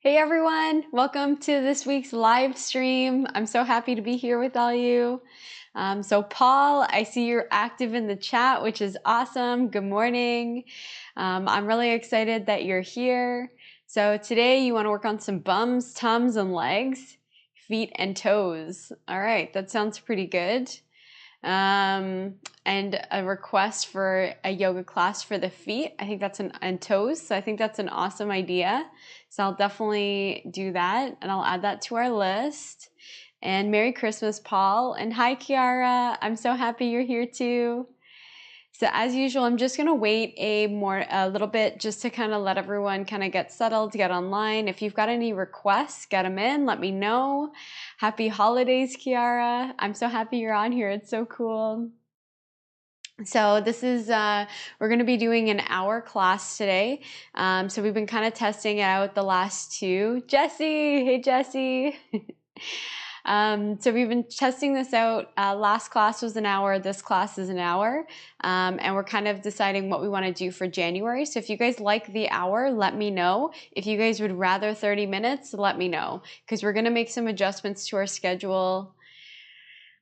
Hey everyone, welcome to this week's live stream. I'm so happy to be here with all you. So Paul, I see you're active in the chat, which is awesome. Good morning. I'm really excited that you're here. So today you want to work on some bums, tums, and legs, feet, and toes. All right, that sounds pretty good. And a request for a yoga class for the feet. I think that's and toes. So I think that's an awesome idea. So I'll definitely do that and I'll add that to our list. And Merry Christmas, Paul. And hi, Kiara. I'm so happy you're here too. So as usual, I'm just gonna wait a little bit just to kind of let everyone kind of get settled, get online. If you've got any requests, get them in, let me know. Happy holidays, Kiara. I'm so happy you're on here. It's so cool. So this is, we're going to be doing an hour class today. So we've been kind of testing it out the last two. Jessie, hey Jessie. So we've been testing this out. Last class was an hour, this class is an hour. And we're kind of deciding what we want to do for January. So if you guys like the hour, let me know. If you guys would rather 30 minutes, let me know. Because we're going to make some adjustments to our schedule.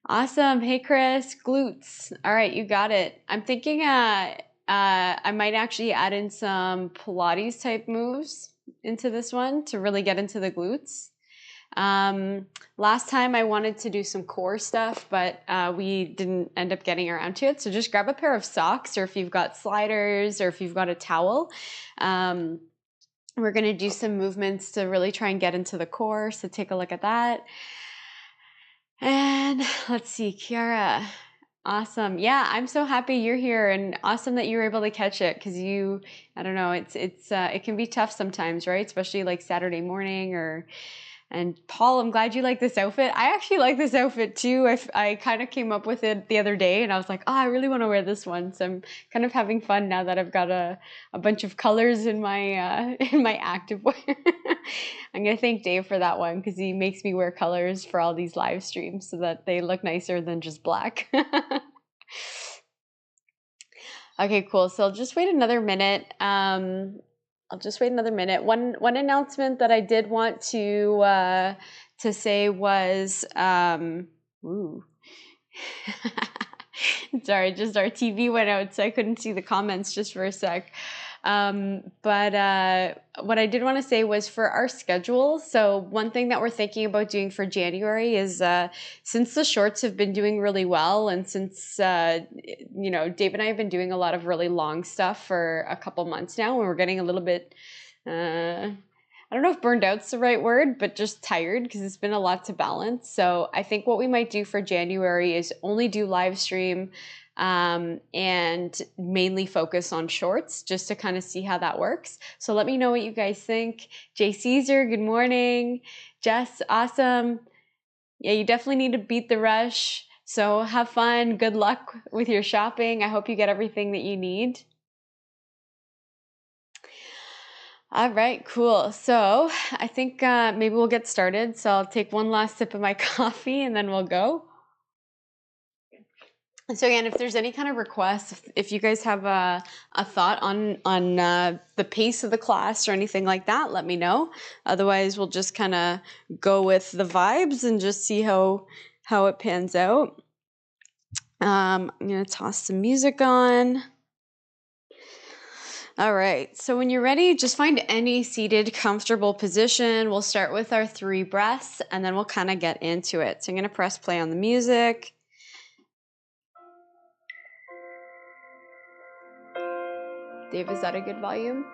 Awesome. Hey, Chris. Glutes. All right, you got it. I'm thinking I might actually add in some Pilates type moves into this one to really get into the glutes. Last time I wanted to do some core stuff, but we didn't end up getting around to it. So just grab a pair of socks, or if you've got sliders, or if you've got a towel. We're going to do some movements to really try and get into the core. So take a look at that. And let's see, Kiara. Awesome. Yeah, I'm so happy you're here and awesome that you were able to catch it because I don't know, it can be tough sometimes, right? Especially like Saturday morning and Paul, I'm glad you like this outfit. I actually like this outfit too. I kind of came up with it the other day and I was like, oh, I really want to wear this one. So I'm kind of having fun now that I've got a bunch of colors in my activewear. I'm going to thank Dave for that one because he makes me wear colors for all these live streams so that they look nicer than just black. Okay, cool. So I'll just wait another minute. One announcement that I did want to say was, ooh. Sorry, just our TV went out, so I couldn't see the comments just for a sec. But what I did want to say was for our schedule. So one thing that we're thinking about doing for January is since the shorts have been doing really well, and since Dave and I have been doing a lot of really long stuff for a couple months now, and we're getting a little bit. I don't know if burned out's the right word, but just tired because it's been a lot to balance. So I think what we might do for January is only do live stream and mainly focus on shorts just to kind of see how that works. So let me know what you guys think. Jay Caesar, good morning. Jess, awesome. Yeah, you definitely need to beat the rush. So have fun. Good luck with your shopping. I hope you get everything that you need. All right, cool. So I think maybe we'll get started. So I'll take one last sip of my coffee and then we'll go. So again, if there's any kind of requests, if you guys have a thought on the pace of the class or anything like that, let me know. Otherwise, we'll just kind of go with the vibes and just see how it pans out. I'm going to toss some music on. All right, so when you're ready, just find any seated, comfortable position. We'll start with our 3 breaths, and then we'll kind of get into it. So I'm going to press play on the music. Dave, is that a good volume?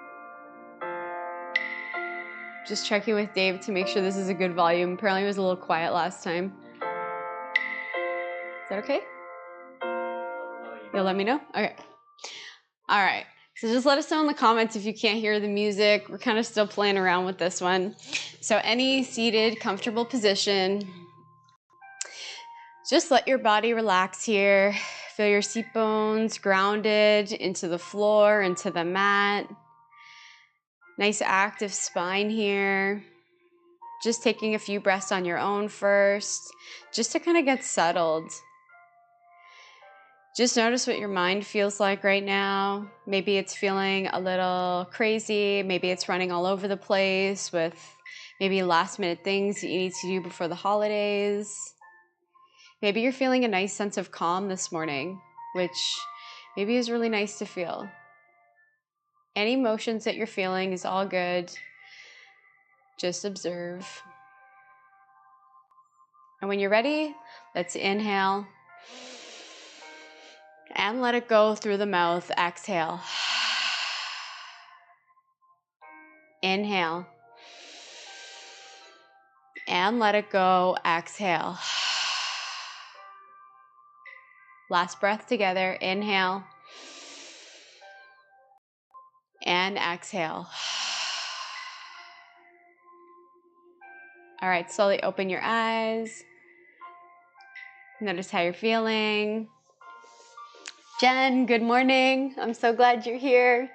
Just checking with Dave to make sure this is a good volume. Apparently it was a little quiet last time. Is that okay? You'll let me know? Okay. All right. So just let us know in the comments if you can't hear the music. We're kind of still playing around with this one. So any seated, comfortable position. Just let your body relax here. Feel your seat bones grounded into the floor, into the mat. Nice active spine here. Just taking a few breaths on your own first, just to kind of get settled. Just notice what your mind feels like right now. Maybe it's feeling a little crazy. Maybe it's running all over the place with maybe last minute things that you need to do before the holidays. Maybe you're feeling a nice sense of calm this morning, which maybe is really nice to feel. Any emotions that you're feeling is all good. Just observe. And when you're ready, let's inhale and let it go through the mouth. Exhale. Inhale and let it go. Exhale. Last breath together. Inhale and exhale. All right, slowly open your eyes. Notice how you're feeling. Jen, good morning. I'm so glad you're here.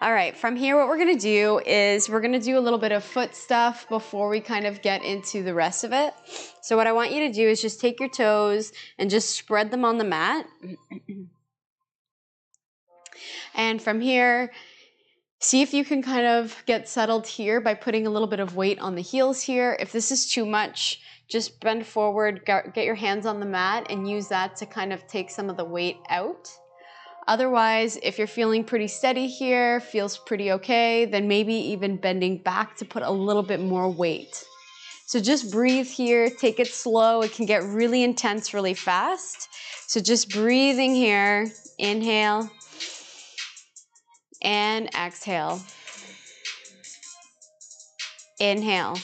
All right, from here, what we're gonna do is we're gonna do a little bit of foot stuff before we kind of get into the rest of it. So what I want you to do is just take your toes and just spread them on the mat. And from here, see if you can kind of get settled here by putting a little bit of weight on the heels here. If this is too much, just bend forward, get your hands on the mat and use that to kind of take some of the weight out. Otherwise, if you're feeling pretty steady here, feels pretty okay, then maybe even bending back to put a little bit more weight. So just breathe here, take it slow. It can get really intense really fast. So just breathing here, inhale and exhale. Inhale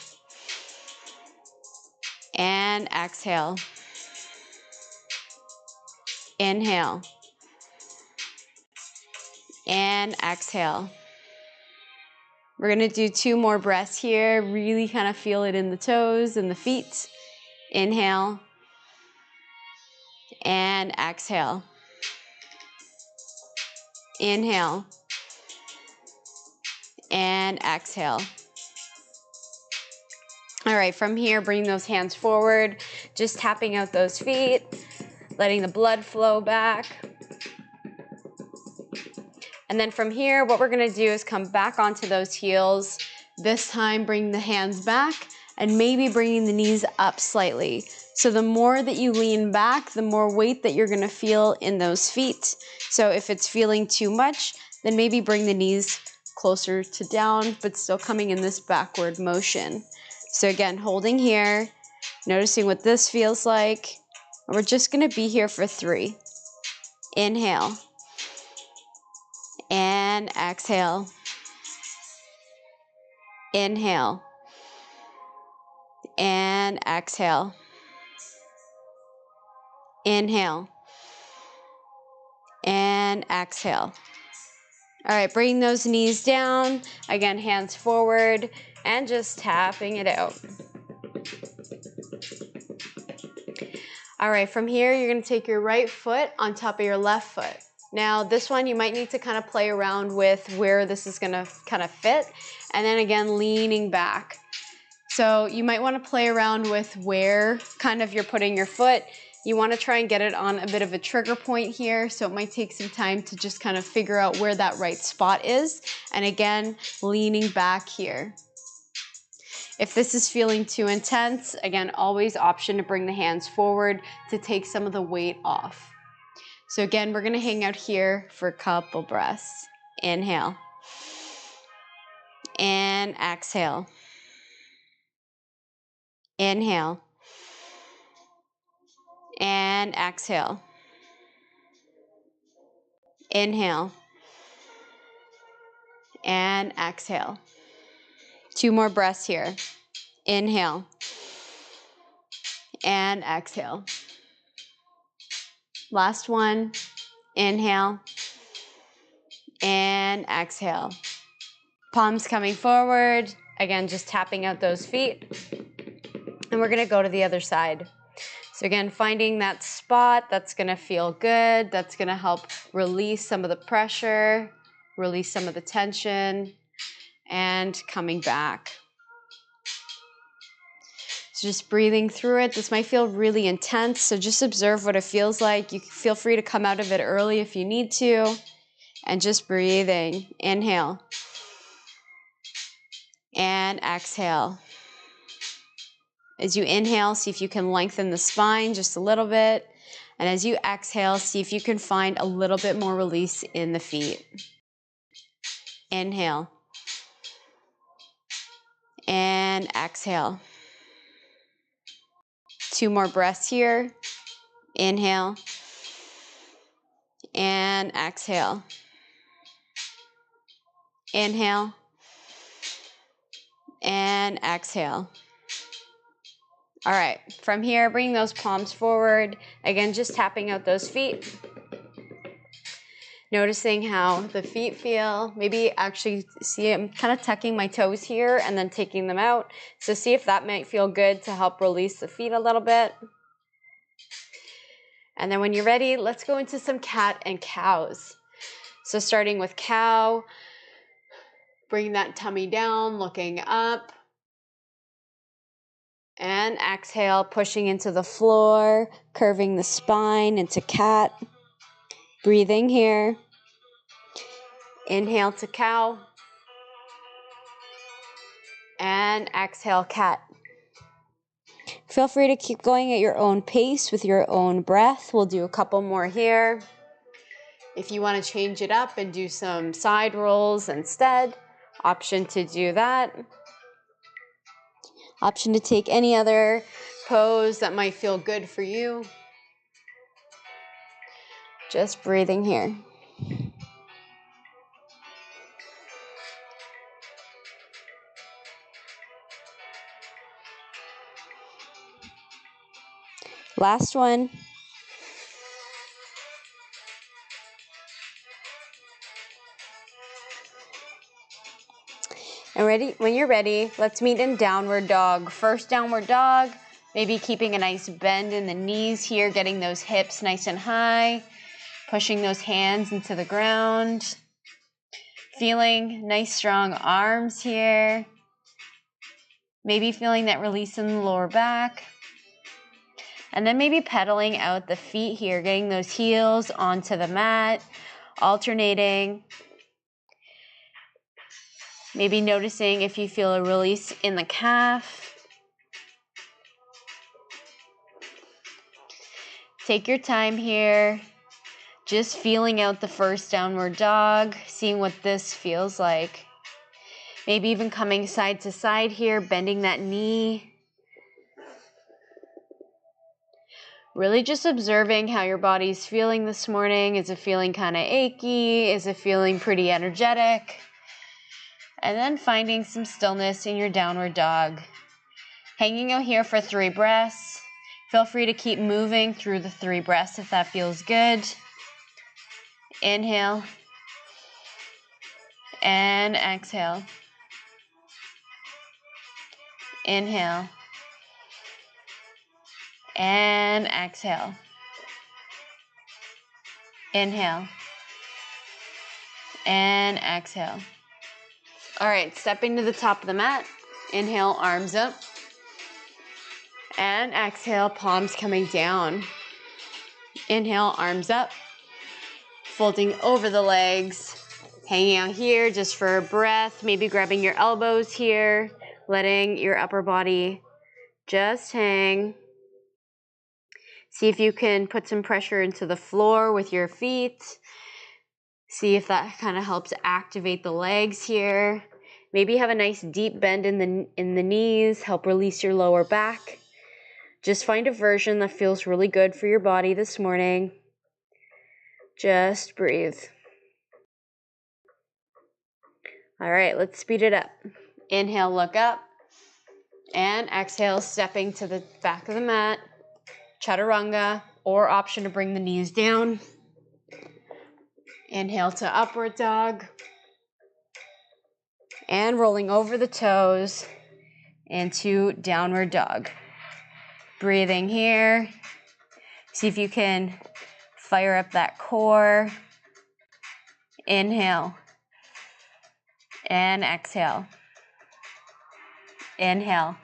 and exhale. Inhale and exhale. We're gonna do 2 more breaths here. Really kind of feel it in the toes and the feet. Inhale and exhale. Inhale and exhale. All right, from here, bring those hands forward, just tapping out those feet, letting the blood flow back. And then from here, what we're gonna do is come back onto those heels. This time, bring the hands back and maybe bringing the knees up slightly. So the more that you lean back, the more weight that you're gonna feel in those feet. So if it's feeling too much, then maybe bring the knees closer to down, but still coming in this backward motion. So again, holding here, noticing what this feels like. And we're just gonna be here for 3. Inhale and exhale. Inhale and exhale. Inhale and exhale. All right, bring those knees down. Again, hands forward and just tapping it out. All right, from here, you're gonna take your right foot on top of your left foot. Now, this one, you might need to kind of play around with where this is gonna kind of fit. And then again, leaning back. So you might wanna play around with where kind of you're putting your foot. You wanna try and get it on a bit of a trigger point here. So it might take some time to just kind of figure out where that right spot is. And again, leaning back here. If this is feeling too intense, again, always option to bring the hands forward to take some of the weight off. So again, we're gonna hang out here for a couple breaths. Inhale and exhale. Inhale and exhale. Inhale and exhale. 2 more breaths here. Inhale and exhale. Last one. Inhale and exhale. Palms coming forward. Again, just tapping out those feet. And we're gonna go to the other side. So again, finding that spot that's gonna feel good, that's gonna help release some of the pressure, release some of the tension, and coming back. So just breathing through it. This might feel really intense, so just observe what it feels like. You can feel free to come out of it early if you need to, and just breathing. Inhale. and exhale. As you inhale, see if you can lengthen the spine just a little bit. And as you exhale, see if you can find a little bit more release in the feet. Inhale. And exhale. 2 more breaths here. Inhale. And exhale. Inhale. And exhale. All right, from here, bring those palms forward. Again, just tapping out those feet. Noticing how the feet feel. Maybe actually see I'm kind of tucking my toes here and then taking them out. So see if that might feel good to help release the feet a little bit. And then when you're ready, let's go into some cat and cows. So starting with cow, bring that tummy down, looking up. And exhale, pushing into the floor, curving the spine into cat. Breathing here. Inhale to cow. And exhale, cat. Feel free to keep going at your own pace with your own breath. We'll do a couple more here. If you want to change it up and do some side rolls instead, option to do that. Option to take any other pose that might feel good for you. Just breathing here. Last one. And ready? When you're ready, let's meet in downward dog. First downward dog, maybe keeping a nice bend in the knees here, getting those hips nice and high, pushing those hands into the ground, feeling nice strong arms here, maybe feeling that release in the lower back, and then maybe pedaling out the feet here, getting those heels onto the mat, alternating. Maybe noticing if you feel a release in the calf. Take your time here, just feeling out the first downward dog, seeing what this feels like. Maybe even coming side to side here, bending that knee. Really just observing how your body's feeling this morning. Is it feeling kind of achy? Is it feeling pretty energetic? And then finding some stillness in your downward dog. Hanging out here for 3 breaths. Feel free to keep moving through the 3 breaths if that feels good. Inhale. And exhale. Inhale. And exhale. Inhale. And exhale. All right, stepping to the top of the mat. Inhale, arms up. And exhale, palms coming down. Inhale, arms up. Folding over the legs. Hanging out here just for a breath. Maybe grabbing your elbows here. Letting your upper body just hang. See if you can put some pressure into the floor with your feet. See if that kind of helps activate the legs here. Maybe have a nice deep bend in the knees, help release your lower back. Just find a version that feels really good for your body this morning. Just breathe. All right, let's speed it up. Inhale, look up. And exhale, stepping to the back of the mat. Chaturanga, or option to bring the knees down. Inhale to upward dog. And rolling over the toes into downward dog. Breathing here. See if you can fire up that core. Inhale. And exhale. Inhale.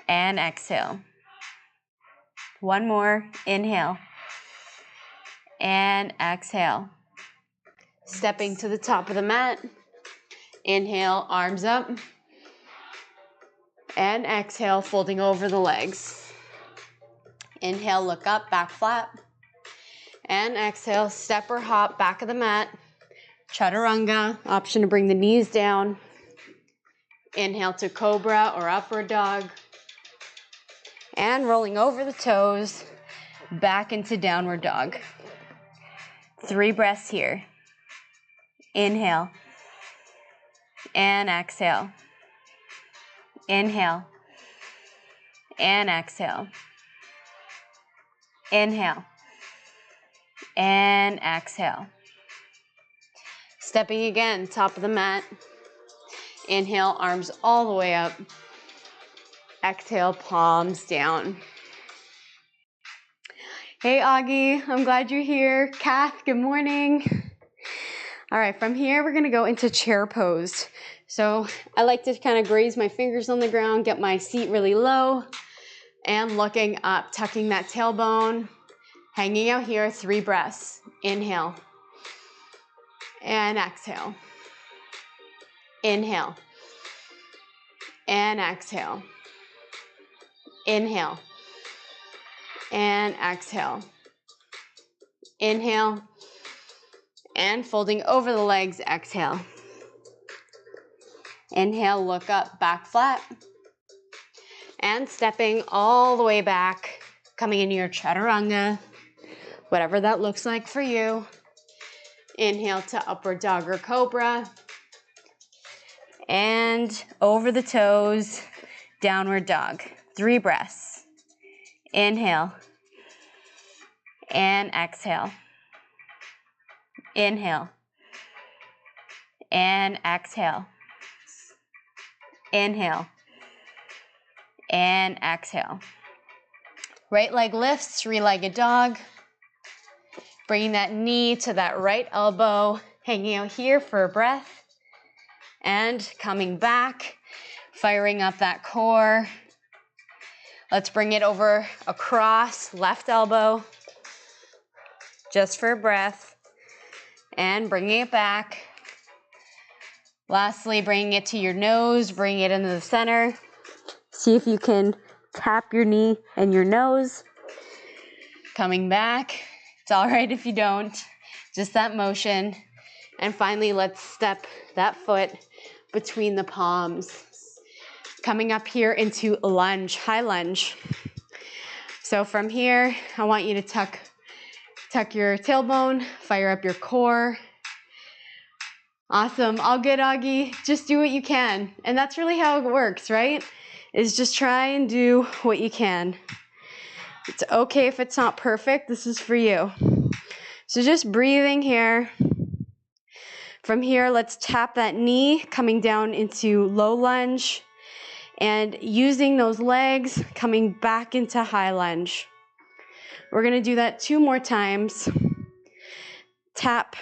And exhale. One more. Inhale. And exhale. Stepping to the top of the mat. Inhale, arms up. And exhale, folding over the legs. Inhale, look up, back flat. And exhale, step or hop, back of the mat. Chaturanga, option to bring the knees down. Inhale to cobra or upward dog. And rolling over the toes, back into downward dog. 3 breaths here. Inhale. And exhale. Inhale. And exhale. Inhale. And exhale. Stepping again, top of the mat. Inhale, arms all the way up. Exhale, palms down. Hey, Augie, I'm glad you're here. Kath, good morning. All right, from here, we're gonna go into chair pose. So I like to kind of graze my fingers on the ground, get my seat really low, and looking up, tucking that tailbone, hanging out here, 3 breaths. Inhale. And exhale. Inhale. And exhale. Inhale. And exhale. Inhale. And folding over the legs, exhale. Inhale, look up, back flat. And stepping all the way back, coming into your chaturanga, whatever that looks like for you. Inhale to upward dog or cobra. And over the toes, downward dog. 3 breaths. Inhale. And exhale. Inhale. And exhale. Inhale. And exhale. Right leg lifts, 3-legged dog. Bringing that knee to that right elbow, hanging out here for a breath. And coming back, firing up that core. Let's bring it over across, left elbow, just for a breath. And bringing it back. Lastly, bringing it to your nose, bring it into the center. See if you can tap your knee and your nose. Coming back. It's all right if you don't, just that motion. And finally, let's step that foot between the palms. Coming up here into lunge, high lunge. So from here, I want you to tuck your tailbone, fire up your core. Awesome, all good, Augie. Just do what you can. And that's really how it works, right? Is just try and do what you can. It's okay if it's not perfect. This is for you. So just breathing here. From here, let's tap that knee, coming down into low lunge, and using those legs, coming back into high lunge. We're gonna do that 2 more times. Tap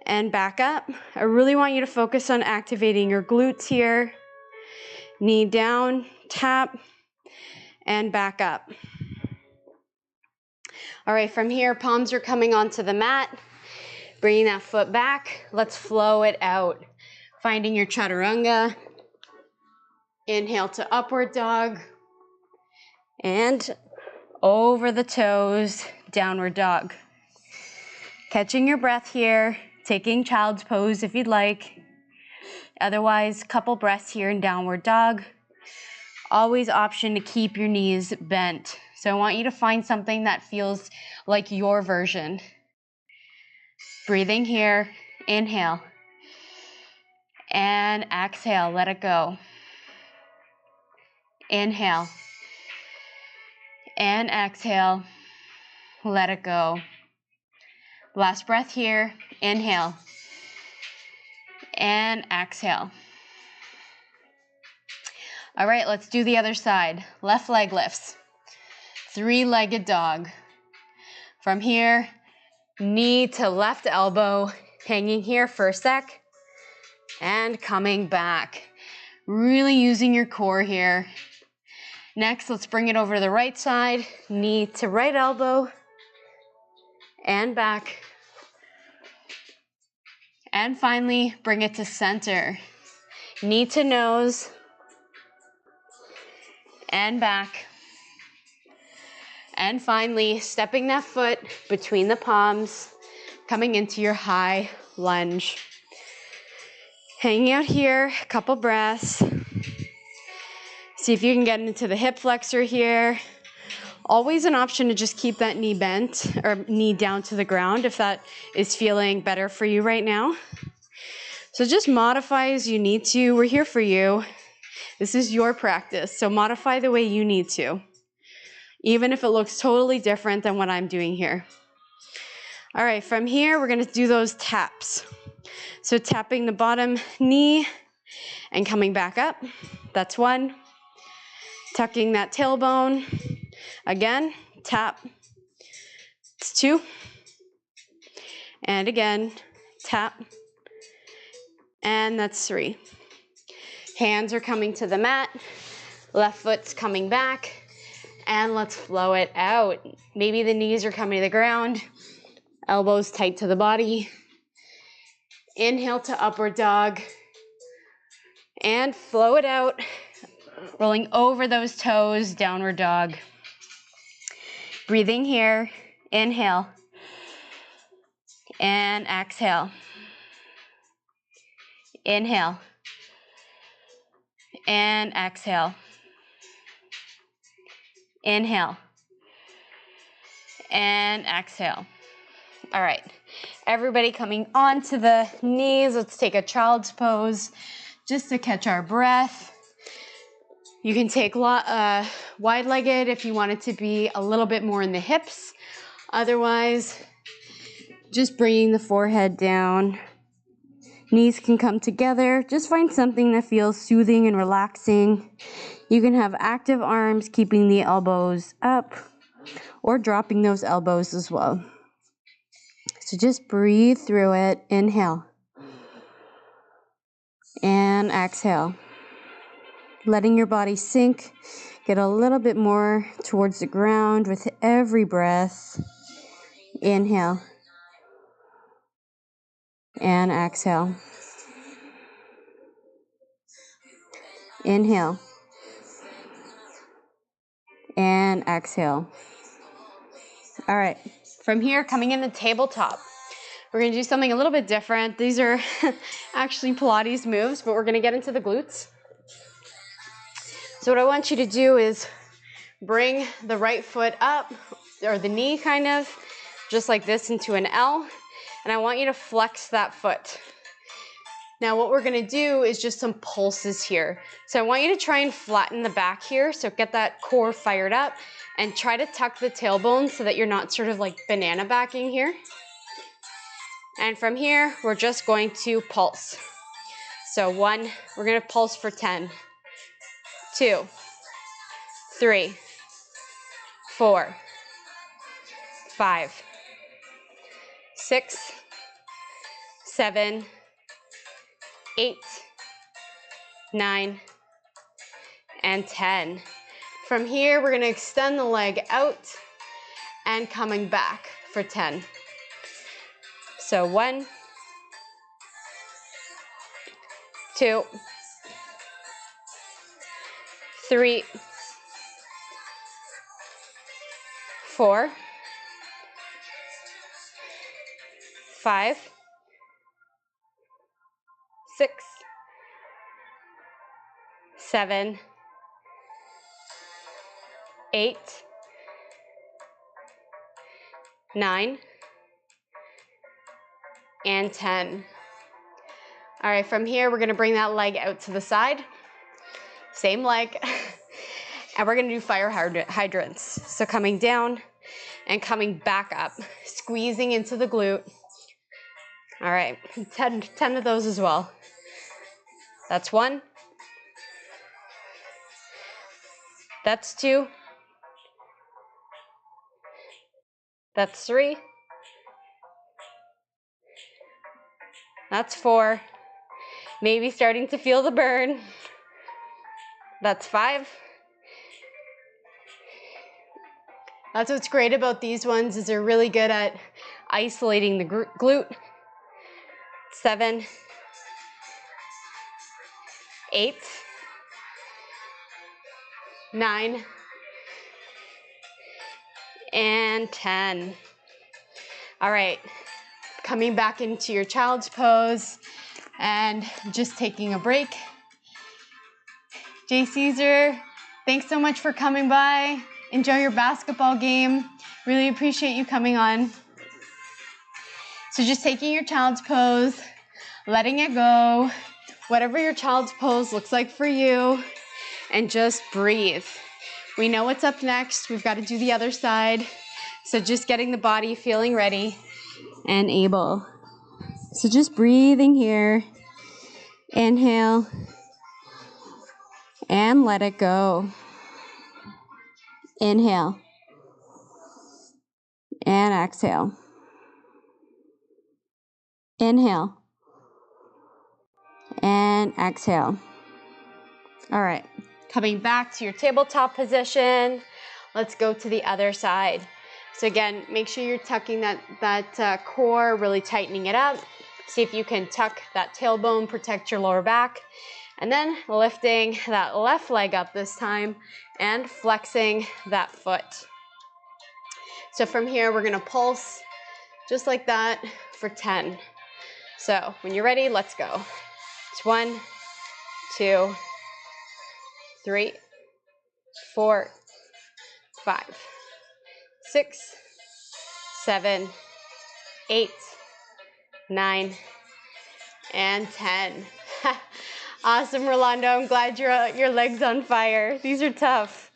and back up. I really want you to focus on activating your glutes here. Knee down, tap, and back up. All right, from here, palms are coming onto the mat. Bringing that foot back, let's flow it out. Finding your chaturanga. Inhale to upward dog. And over the toes, downward dog. Catching your breath here, taking child's pose if you'd like. Otherwise, couple breaths here in downward dog. Always option to keep your knees bent. So I want you to find something that feels like your version. Breathing here, inhale. And exhale, let it go. Inhale. And exhale, let it go. Last breath here, inhale. And exhale. All right, let's do the other side. Left leg lifts. 3-legged dog. From here, knee to left elbow, hanging here for a sec, and coming back. Really using your core here. Next, let's bring it over to the right side, knee to right elbow, and back. And finally, bring it to center. Knee to nose. And back. And finally, stepping that foot between the palms, coming into your high lunge. Hanging out here, a couple breaths. See if you can get into the hip flexor here. Always an option to just keep that knee bent or knee down to the ground if that is feeling better for you right now. So just modify as you need to. We're here for you. This is your practice, so modify the way you need to, even if it looks totally different than what I'm doing here. All right, from here, we're gonna do those taps. So tapping the bottom knee and coming back up. That's one. Tucking that tailbone. Again, tap. It's two. And again, tap. And that's three. Hands are coming to the mat. Left foot's coming back. And let's flow it out. Maybe the knees are coming to the ground. Elbows tight to the body. Inhale to upward dog. And flow it out. Rolling over those toes, downward dog. Breathing here. Inhale. And exhale. Inhale. And exhale. Inhale. And exhale. All right. Everybody coming onto the knees. Let's take a child's pose just to catch our breath. You can take wide-legged if you want it to be a little bit more in the hips. Otherwise, just bringing the forehead down. Knees can come together. Just find something that feels soothing and relaxing. You can have active arms, keeping the elbows up, or dropping those elbows as well. So just breathe through it. Inhale. And exhale. Letting your body sink, get a little bit more towards the ground with every breath. Inhale. And exhale. Inhale. And exhale. All right. From here, coming in the tabletop. We're going to do something a little bit different. These are actually Pilates moves, but we're going to get into the glutes. So what I want you to do is bring the right foot up, or the knee kind of, just like this into an L. And I want you to flex that foot. Now what we're gonna do is just some pulses here. So I want you to try and flatten the back here, so get that core fired up, and try to tuck the tailbone so that you're not sort of like banana backing here. And from here, we're just going to pulse. So one, we're gonna pulse for 10, 2, 3, 4, 5, 6, 7, 8, 9, and 10. From here, we're gonna extend the leg out and coming back for 10. So 1, 2, 3, 4, 5, 6, 7, 8, 9, and 10. All right, from here, we're gonna bring that leg out to the side. Same leg. And we're gonna do fire hydrants. So coming down and coming back up, squeezing into the glute. All right, 10 of those as well. That's 1. That's 2. That's 3. That's 4. Maybe starting to feel the burn. That's 5. That's what's great about these ones, is they're really good at isolating the glute. It's 7, 8, 9, and 10. All right, coming back into your child's pose and just taking a break. Jay Caesar, thanks so much for coming by. Enjoy your basketball game. Really appreciate you coming on. So just taking your child's pose, letting it go, whatever your child's pose looks like for you, and just breathe. We know what's up next. We've got to do the other side. So just getting the body feeling ready and able. So just breathing here. Inhale and let it go. Inhale and exhale. Inhale and exhale. All right, coming back to your tabletop position. Let's go to the other side. So again, make sure you're tucking that core, really tightening it up. See if you can tuck that tailbone, protect your lower back. And then lifting that left leg up this time and flexing that foot. So from here, we're gonna pulse just like that for 10. So when you're ready, let's go. It's 1, 2, 3, 4, 5, 6, 7, 8, 9, and 10. Awesome, Rolando. I'm glad your leg's on fire. These are tough.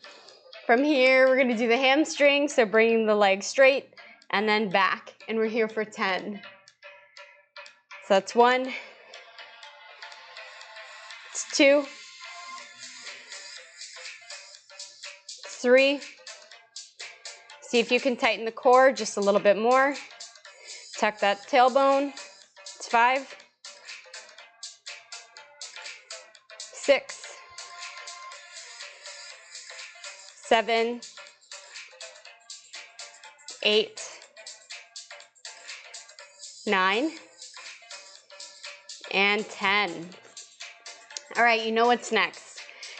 From here, we're gonna do the hamstring, so bringing the leg straight and then back, and we're here for 10. So that's 1, it's 2, 3. See if you can tighten the core just a little bit more. Tuck that tailbone. It's 5, 6, 7, 8, 9, and 10. All right, you know what's next.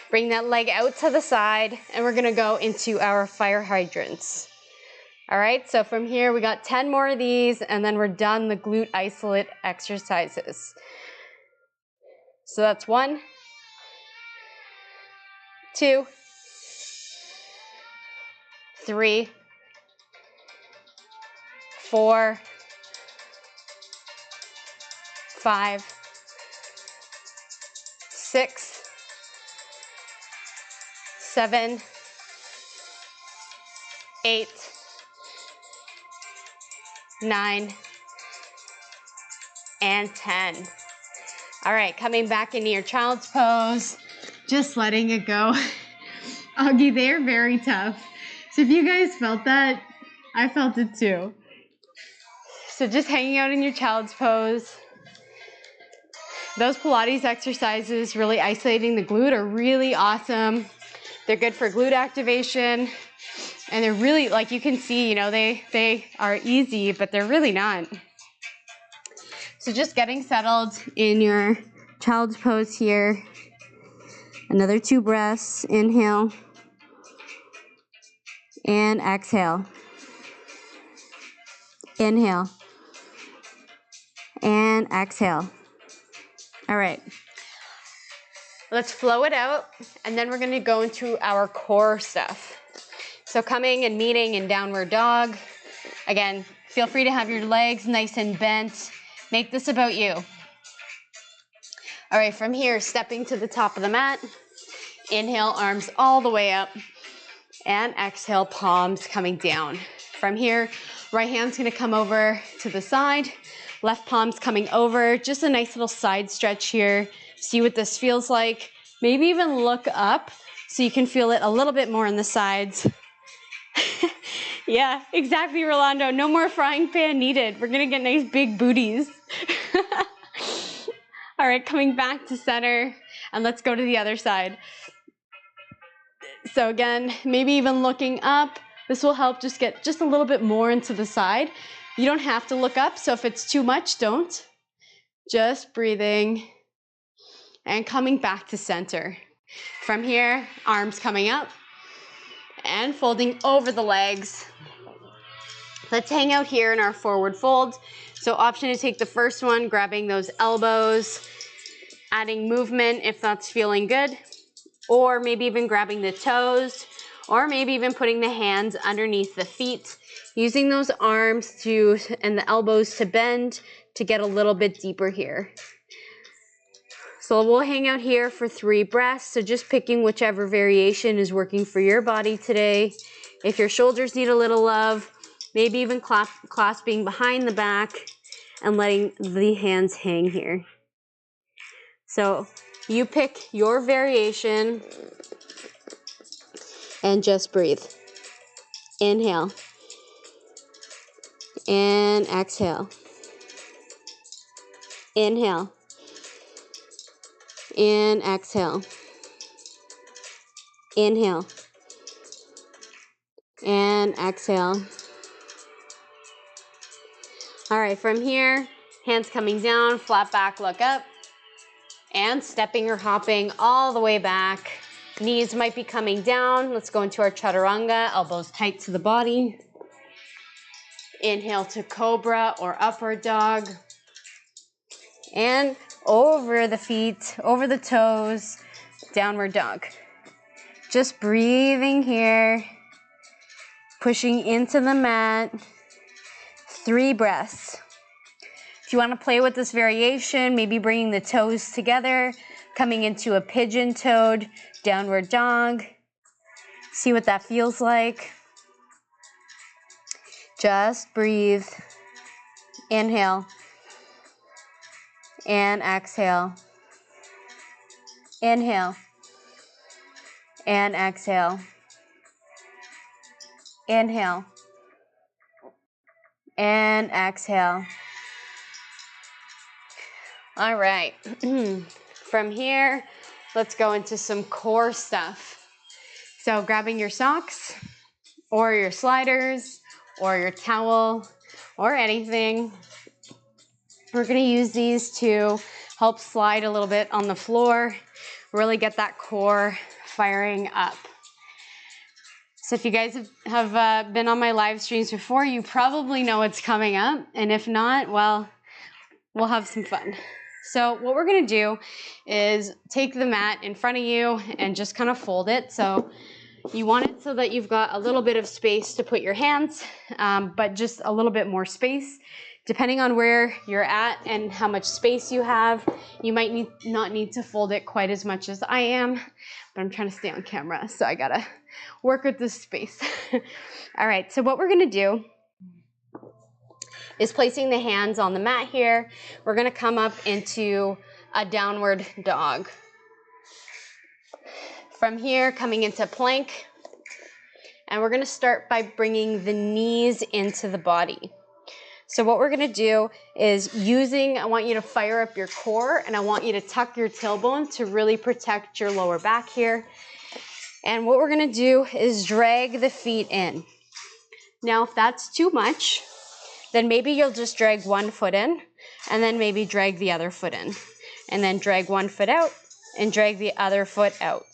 Bring that leg out to the side, and we're gonna go into our fire hydrants. All right, so from here, we got 10 more of these, and then we're done the glute isolate exercises. So that's 1, 2, 3, 4, 5, 6, 7, 8, 9, and 10. All right, coming back into your child's pose, just letting it go. Augie, they're very tough. So if you guys felt that, I felt it too. So just hanging out in your child's pose. Those Pilates exercises, really isolating the glute, are really awesome. They're good for glute activation. And they're really, like you can see, you know, they are easy, but they're really not. So just getting settled in your child's pose here. Another 2 breaths. Inhale and exhale. Inhale and exhale. All right. Let's flow it out, and then we're gonna go into our core stuff. So coming and meeting in downward dog. Again, feel free to have your legs nice and bent. Make this about you. All right, from here, stepping to the top of the mat. Inhale, arms all the way up. And exhale, palms coming down. From here, right hand's gonna come over to the side. Left palm's coming over. Just a nice little side stretch here. See what this feels like. Maybe even look up so you can feel it a little bit more on the sides. Yeah, exactly, Rolando. No more frying pan needed. We're gonna get nice big booties. All right, coming back to center, and let's go to the other side. So again, maybe even looking up. This will help just get just a little bit more into the side. You don't have to look up, so if it's too much, don't. Just breathing and coming back to center. From here, arms coming up and folding over the legs. Let's hang out here in our forward fold. So option to take the first one, grabbing those elbows, adding movement if that's feeling good, or maybe even grabbing the toes, or maybe even putting the hands underneath the feet, using those arms and the elbows to bend to get a little bit deeper here. So we'll hang out here for 3 breaths. So just picking whichever variation is working for your body today. If your shoulders need a little love, maybe even clasping behind the back and letting the hands hang here. So you pick your variation and just breathe. Inhale and exhale. Inhale and exhale. Inhale and exhale. All right, from here, hands coming down, flat back, look up, and stepping or hopping all the way back. Knees might be coming down. Let's go into our chaturanga, elbows tight to the body. Inhale to cobra or upward dog. And over the feet, over the toes, downward dog. Just breathing here, pushing into the mat. 3 breaths. If you want to play with this variation, maybe bringing the toes together, coming into a pigeon-toed downward dog. See what that feels like. Just breathe. Inhale and exhale. Inhale and exhale. Inhale and exhale. All right. From here, let's go into some core stuff. So grabbing your socks or your sliders or your towel or anything. We're going to use these to help slide a little bit on the floor, really get that core firing up. So if you guys have been on my live streams before, you probably know what's coming up. And if not, well, we'll have some fun. So what we're going to do is take the mat in front of you and just kind of fold it. So you want it so that you've got a little bit of space to put your hands, but just a little bit more space. Depending on where you're at and how much space you have, you might not need to fold it quite as much as I am, but I'm trying to stay on camera, so I gotta work with this space. All right, so what we're gonna do is placing the hands on the mat here. We're gonna come up into a downward dog. From here, coming into plank, and we're gonna start by bringing the knees into the body. So what we're gonna do is I want you to fire up your core, and I want you to tuck your tailbone to really protect your lower back here. And what we're gonna do is drag the feet in. Now, if that's too much, then maybe you'll just drag one foot in, and then maybe drag the other foot in, and then drag one foot out, and drag the other foot out.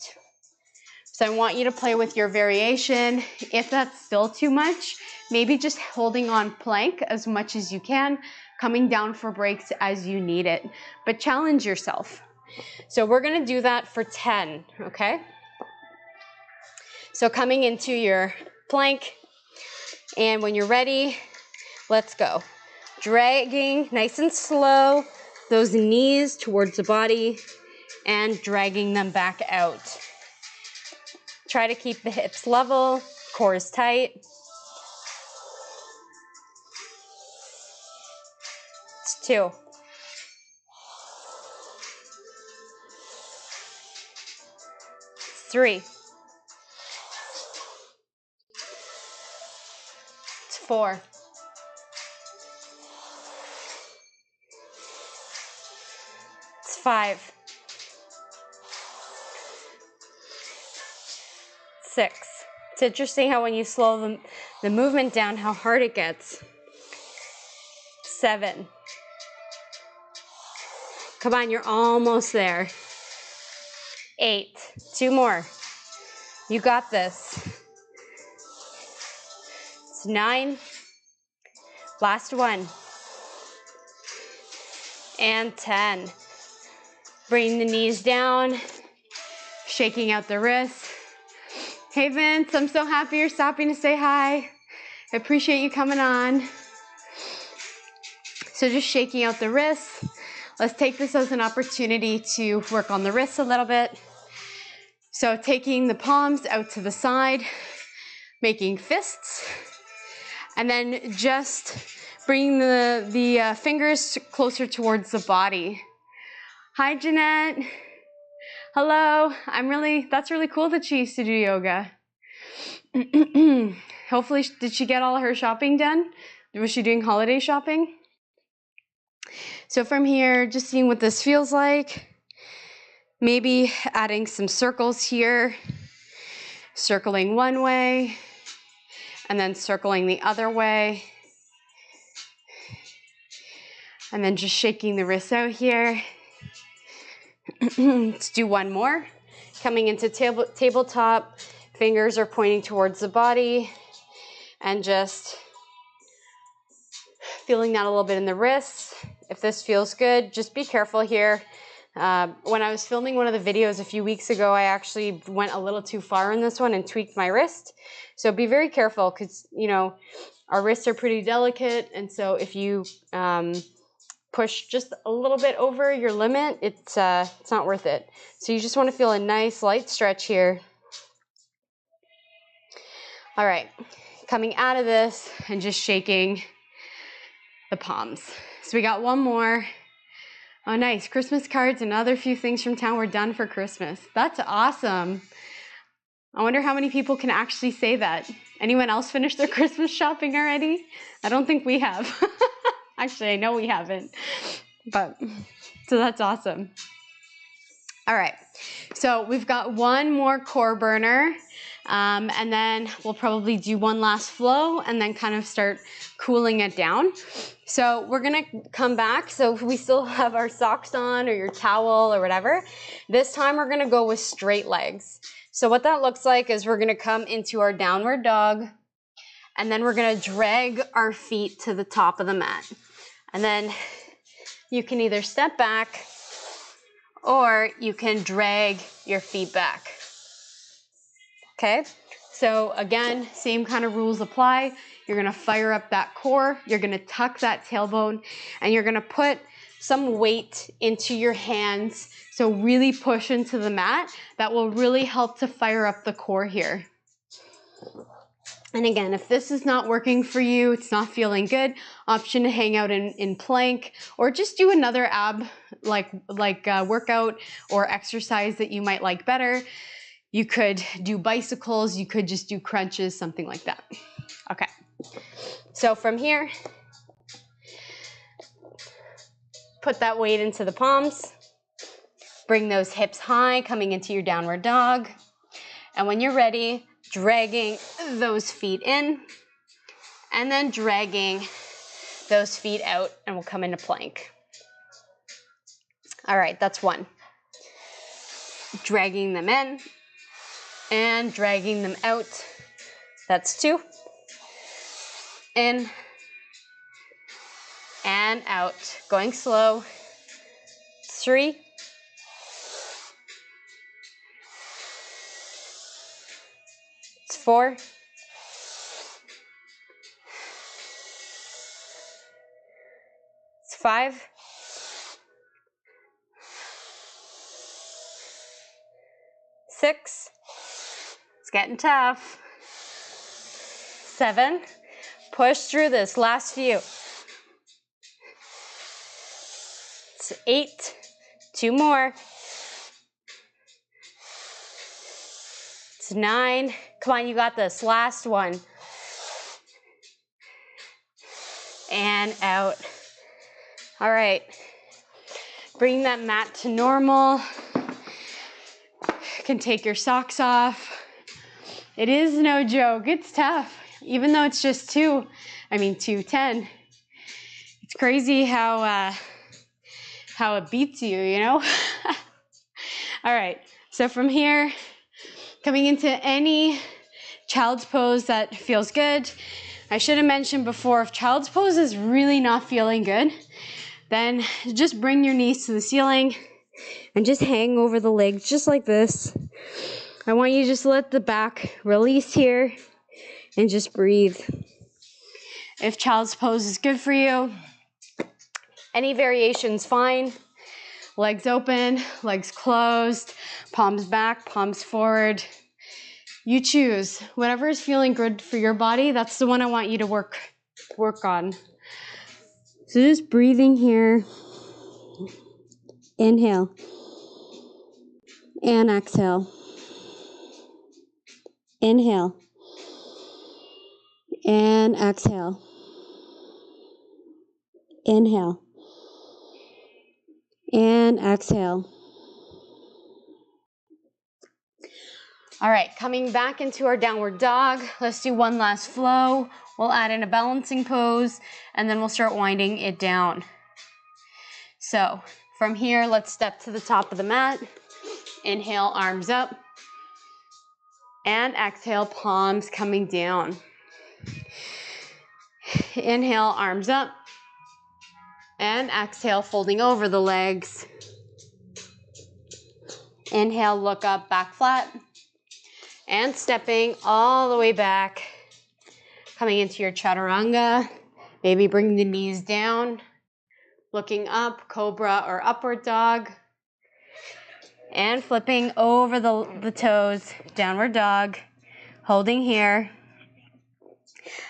So I want you to play with your variation. If that's still too much, maybe just holding on plank as much as you can, coming down for breaks as you need it, but challenge yourself. So we're gonna do that for 10, okay? So coming into your plank, and when you're ready, let's go. Dragging nice and slow, those knees towards the body, and dragging them back out. Try to keep the hips level, core is tight. It's 2. It's 3. It's 4. It's 5. 6. It's interesting how when you slow the movement down, how hard it gets. 7. Come on, you're almost there. 8, 2 more. You got this. It's 9. Last one. And 10. Bring the knees down, shaking out the wrists. Hey Vince, I'm so happy you're stopping to say hi. I appreciate you coming on. So just shaking out the wrists. Let's take this as an opportunity to work on the wrists a little bit. So taking the palms out to the side, making fists, and then just bringing the fingers closer towards the body. Hi Jeanette. Hello. That's really cool that she used to do yoga. Hopefully, did she get all her shopping done? Was she doing holiday shopping? So from here, just seeing what this feels like. Maybe adding some circles here. Circling one way, and then circling the other way. And then just shaking the wrists out here. Let's do one more. Coming into tabletop, fingers are pointing towards the body, and just feeling that a little bit in the wrists. If this feels good, just be careful here. When I was filming one of the videos a few weeks ago, I actually went a little too far in this one and tweaked my wrist. So be very careful because, you know, our wrists are pretty delicate. And so if you push just a little bit over your limit, it's not worth it. So you just want to feel a nice light stretch here. All right, coming out of this and just shaking the palms. So we got one more. Oh, nice. Christmas cards and other few things from town were done for Christmas. That's awesome. I wonder how many people can actually say that. Anyone else finish their Christmas shopping already? I don't think we have. Actually, I know we haven't. But, so that's awesome. All right. So we've got one more core burner. And then we'll probably do one last flow and then kind of start cooling it down. So we're gonna come back. So if we still have our socks on or your towel or whatever, this time we're gonna go with straight legs. So what that looks like is we're gonna come into our downward dog, and then we're gonna drag our feet to the top of the mat. And then you can either step back or you can drag your feet back. Okay, so again, same kind of rules apply. You're gonna fire up that core, you're gonna tuck that tailbone, and you're gonna put some weight into your hands. So really push into the mat. That will really help to fire up the core here. And again, if this is not working for you, it's not feeling good, option to hang out in plank, or just do another ab workout or exercise that you might like better. You could do bicycles, you could just do crunches, something like that. Okay, so from here, put that weight into the palms, bring those hips high, coming into your downward dog. And when you're ready, dragging those feet in, and then dragging those feet out, and we'll come into plank. All right, that's one. Dragging them in, and dragging them out. That's 2. In and out. Going slow. 3. It's 4. It's 5. 6. It's getting tough. 7. Push through this. Last few. It's 8. 2 more. It's 9. Come on, you got this. Last one. And out. All right. Bring that mat to normal. You can take your socks off. It is no joke. It's tough. Even though it's just 2, 10. It's crazy how how it beats you, you know? All right, so from here, coming into any child's pose that feels good. I should have mentioned before, if child's pose is really not feeling good, then just bring your knees to the ceiling and just hang over the legs just like this. I want you to just let the back release here and just breathe. If child's pose is good for you, any variation's fine. Legs open, legs closed, palms back, palms forward. You choose. Whatever is feeling good for your body, that's the one I want you to work on. So just breathing here. Inhale. And exhale. Inhale. And exhale. Inhale. And exhale. All right, coming back into our downward dog. Let's do one last flow. We'll add in a balancing pose, and then we'll start winding it down. So from here, let's step to the top of the mat. Inhale, arms up. And exhale, palms coming down. Inhale, arms up. And exhale, folding over the legs. Inhale, look up, back flat. And stepping all the way back. Coming into your chaturanga. Maybe bring the knees down. Looking up, cobra or upward dog. And flipping over the toes, downward dog. Holding here.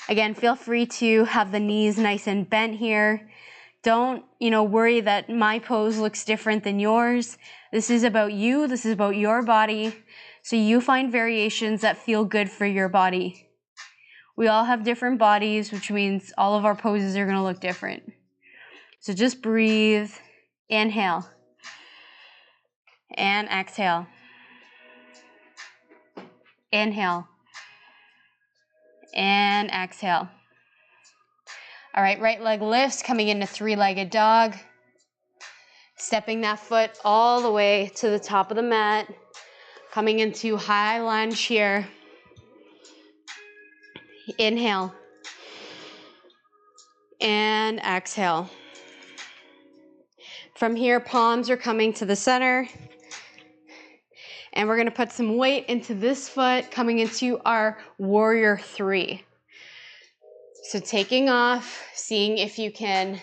Again, feel free to have the knees nice and bent here. Don't, worry that my pose looks different than yours. This is about you. This is about your body. So you find variations that feel good for your body. We all have different bodies, which means all of our poses are going to look different. So just breathe. Inhale. And exhale. Inhale. And exhale. All right, right leg lifts, coming into three-legged dog. Stepping that foot all the way to the top of the mat. Coming into high lunge here. Inhale. And exhale. From here, palms are coming to the center. And we're going to put some weight into this foot, coming into our warrior three. So taking off, seeing if you can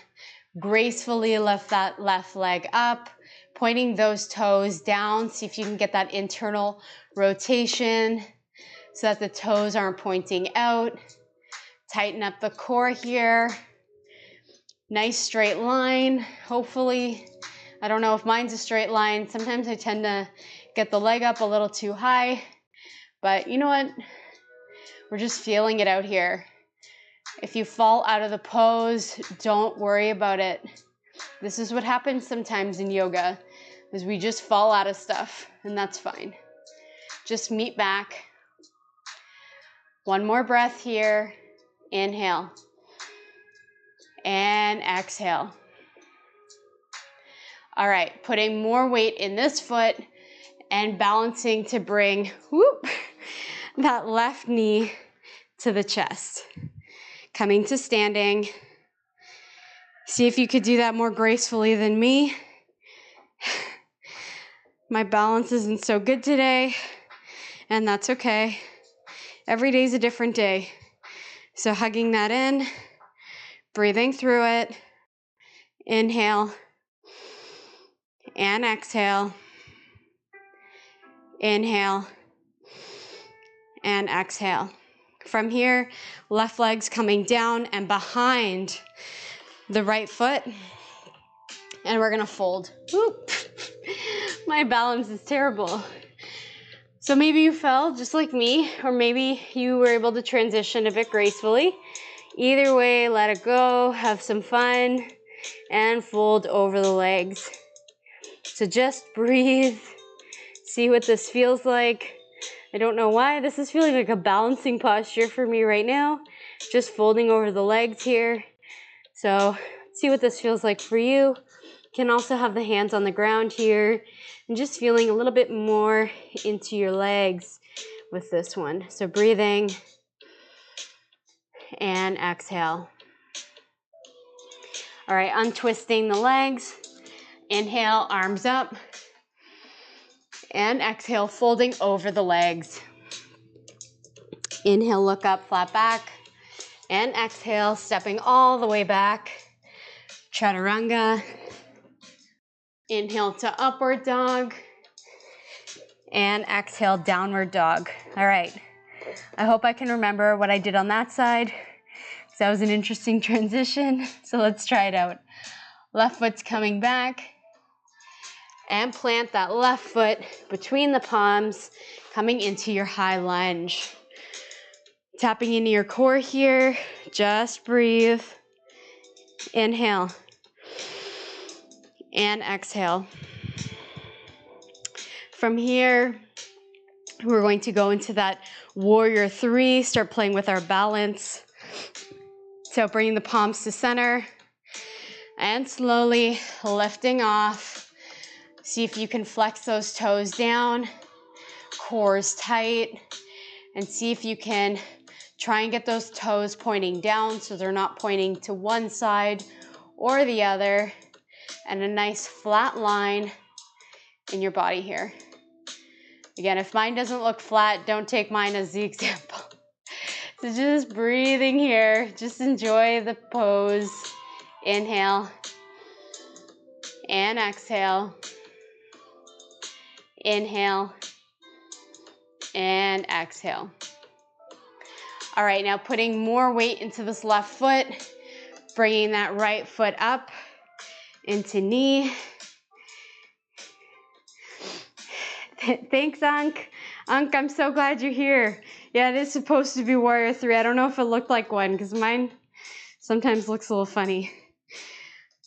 gracefully lift that left leg up, pointing those toes down, see if you can get that internal rotation so that the toes aren't pointing out. Tighten up the core here. Nice straight line, hopefully. I don't know if mine's a straight line. Sometimes I tend to get the leg up a little too high, but you know what? We're just feeling it out here. If you fall out of the pose, don't worry about it. This is what happens sometimes in yoga, is we just fall out of stuff, and that's fine. Just meet back. One more breath here. Inhale. And exhale. All right, putting more weight in this foot and balancing to bring that left knee to the chest. Coming to standing. See if you could do that more gracefully than me. My balance isn't so good today, and that's okay. Every day's a different day. So hugging that in, breathing through it. Inhale and exhale. Inhale and exhale. From here, left leg's coming down and behind the right foot. And we're gonna fold. Whoop. My balance is terrible. So maybe you fell just like me, or maybe you were able to transition a bit gracefully. Either way, let it go, have some fun, and fold over the legs. So just breathe, see what this feels like. I don't know why this is feeling like a balancing posture for me right now. Just folding over the legs here. So see what this feels like for you. can also have the hands on the ground here and just feeling a little bit more into your legs with this one. So breathing and exhale. All right, untwisting the legs. Inhale, arms up. And exhale, folding over the legs. Inhale, look up, flat back. And exhale, stepping all the way back. Chaturanga. Inhale to upward dog. And exhale, downward dog. All right. I hope I can remember what I did on that side. That was an interesting transition. So let's try it out. Left foot's coming back. And plant that left foot between the palms, coming into your high lunge. Tapping into your core here. Just breathe. Inhale. And exhale. From here, we're going to go into that warrior three, start playing with our balance. So bringing the palms to center and slowly lifting off. See if you can flex those toes down, core's tight, and see if you can try and get those toes pointing down so they're not pointing to one side or the other, and a nice flat line in your body here. Again, if mine doesn't look flat, don't take mine as the example. So just breathing here, just enjoy the pose. Inhale and exhale. Inhale and exhale. All right, now putting more weight into this left foot, bringing that right foot up into knee. Thanks, Ankh. Ankh, I'm so glad you're here. Yeah, it is supposed to be warrior three. I don't know if it looked like one because mine sometimes looks a little funny.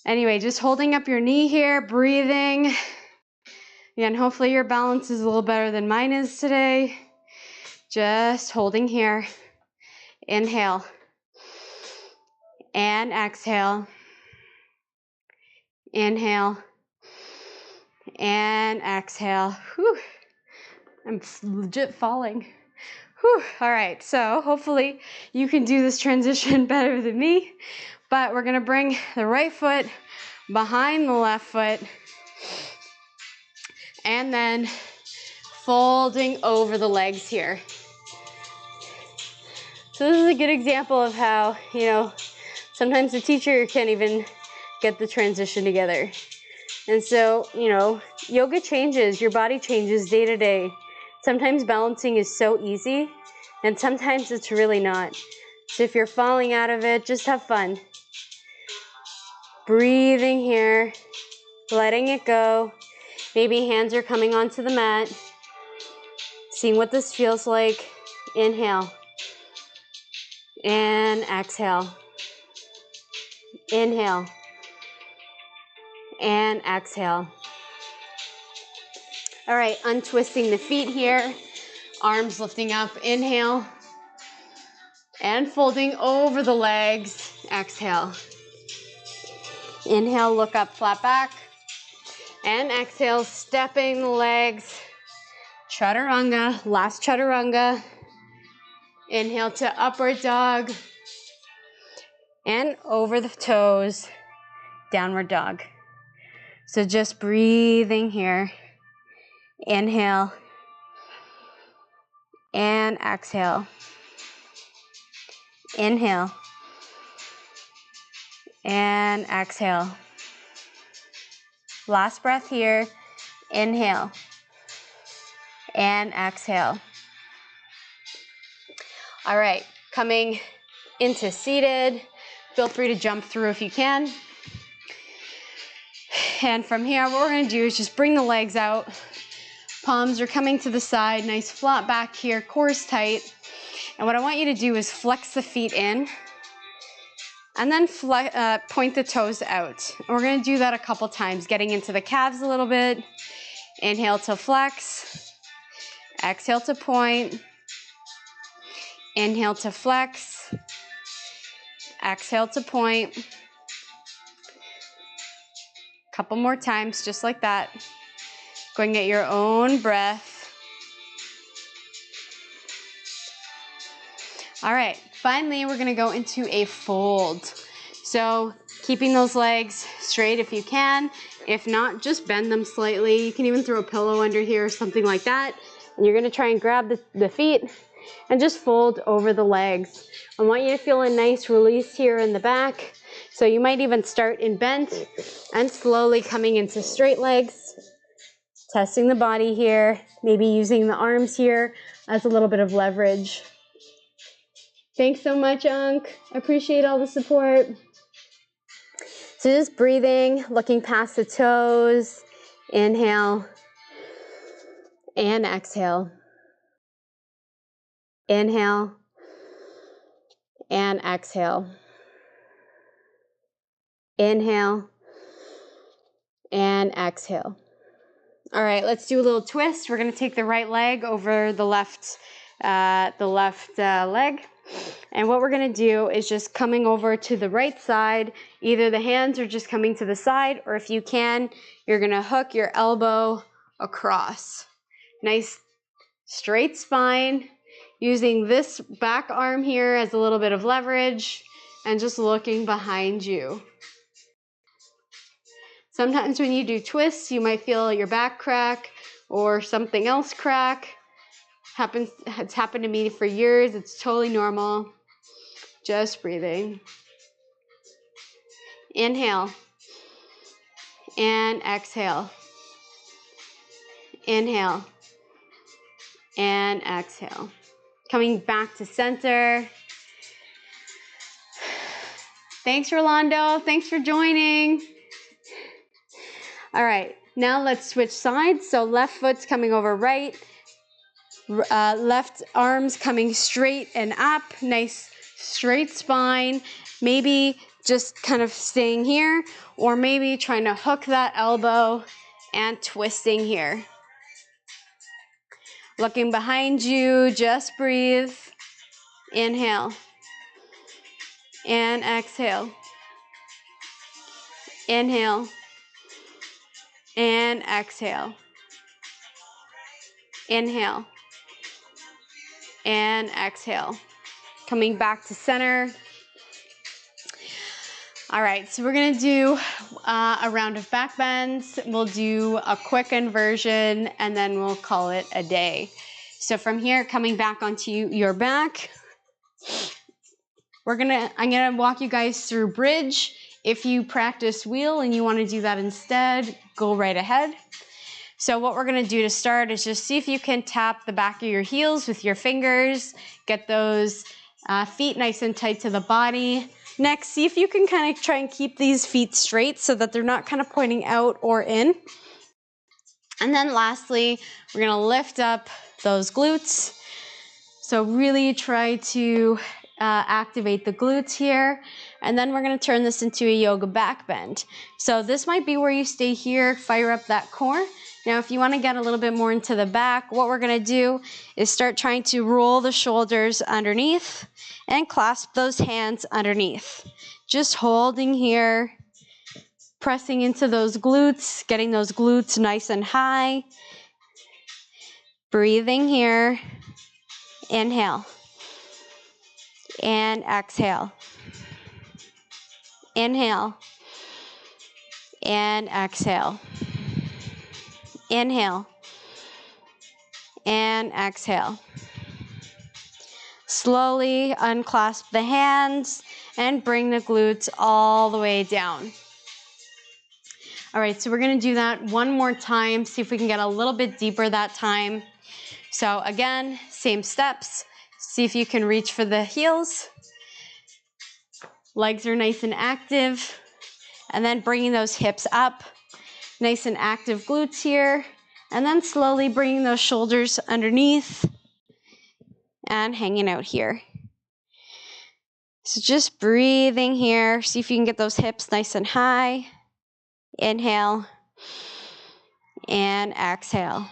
Anyway, just holding up your knee here, breathing. Again, hopefully your balance is a little better than mine is today. Just holding here. Inhale. And exhale. Inhale. And exhale. Whew. I'm legit falling. Whew. All right, so hopefully you can do this transition better than me. But we're gonna bring the right foot behind the left foot. And then folding over the legs here. So this is a good example of how, sometimes the teacher can't even get the transition together. And so, yoga changes, your body changes day to day. Sometimes balancing is so easy, and sometimes it's really not. So if you're falling out of it, just have fun. Breathing here, letting it go. Maybe hands are coming onto the mat. Seeing what this feels like. Inhale. And exhale. Inhale. And exhale. All right, untwisting the feet here. Arms lifting up. Inhale. And folding over the legs. Exhale. Inhale, look up, flat back. And exhale, stepping the legs. Chaturanga, last chaturanga. Inhale to upward dog. And over the toes, downward dog. So just breathing here. Inhale. And exhale. Inhale. And exhale. Last breath here. Inhale. And exhale. All right, coming into seated. Feel free to jump through if you can. And from here, what we're gonna do is just bring the legs out. Palms are coming to the side, nice flat back here, core's tight. And what I want you to do is flex the feet in and then point the toes out. And we're gonna do that a couple times, getting into the calves a little bit. Inhale to flex, exhale to point. Inhale to flex, exhale to point. Couple more times, just like that. Going at your own breath. All right, finally, we're gonna go into a fold. So keeping those legs straight if you can. If not, just bend them slightly. You can even throw a pillow under here or something like that. And you're gonna try and grab the feet and just fold over the legs. I want you to feel a nice release here in the back. So you might even start in bent and slowly coming into straight legs. Testing the body here, maybe using the arms here as a little bit of leverage. Thanks so much, Unk. I appreciate all the support. So just breathing, looking past the toes. Inhale and exhale. Inhale and exhale. Inhale and exhale. All right, let's do a little twist. We're gonna take the right leg over the left leg. And what we're gonna do is just coming over to the right side. Either the hands are just coming to the side, or if you can, you're gonna hook your elbow across. Nice straight spine, using this back arm here as a little bit of leverage, and just looking behind you. Sometimes when you do twists, you might feel your back crack or something else crack. It's happened to me for years. It's totally normal. Just breathing. Inhale and exhale. Inhale and exhale. Coming back to center. Thanks, Rolando. Thanks for joining. All right, now let's switch sides. So left foot's coming over right. Left arms coming straight and up. Nice straight spine. Maybe just kind of staying here, or maybe trying to hook that elbow and twisting here. Looking behind you, just breathe. Inhale and exhale. Inhale and exhale. Inhale and exhale. Coming back to center. All right, so we're gonna do a round of back bends. We'll do a quick inversion, and then we'll call it a day. So from here, coming back onto your back, I'm gonna walk you guys through bridge. If you practice wheel and you wanna do that instead, go right ahead. So what we're gonna do to start is just see if you can tap the back of your heels with your fingers, get those feet nice and tight to the body. Next, see if you can kind of try and keep these feet straight so that they're not kind of pointing out or in. And then lastly, we're gonna lift up those glutes. So really try to activate the glutes here. And then we're gonna turn this into a yoga back bend. So this might be where you stay here, fire up that core. Now, if you wanna get a little bit more into the back, what we're gonna do is start trying to roll the shoulders underneath and clasp those hands underneath. Just holding here, pressing into those glutes, getting those glutes nice and high. Breathing here. Inhale and exhale. Inhale and exhale. Inhale and exhale. Slowly unclasp the hands and bring the glutes all the way down. All right, so we're gonna do that one more time, see if we can get a little bit deeper that time. So again, same steps. See if you can reach for the heels. Legs are nice and active. And then bringing those hips up. Nice and active glutes here. And then slowly bringing those shoulders underneath and hanging out here. So just breathing here. See if you can get those hips nice and high. Inhale and exhale.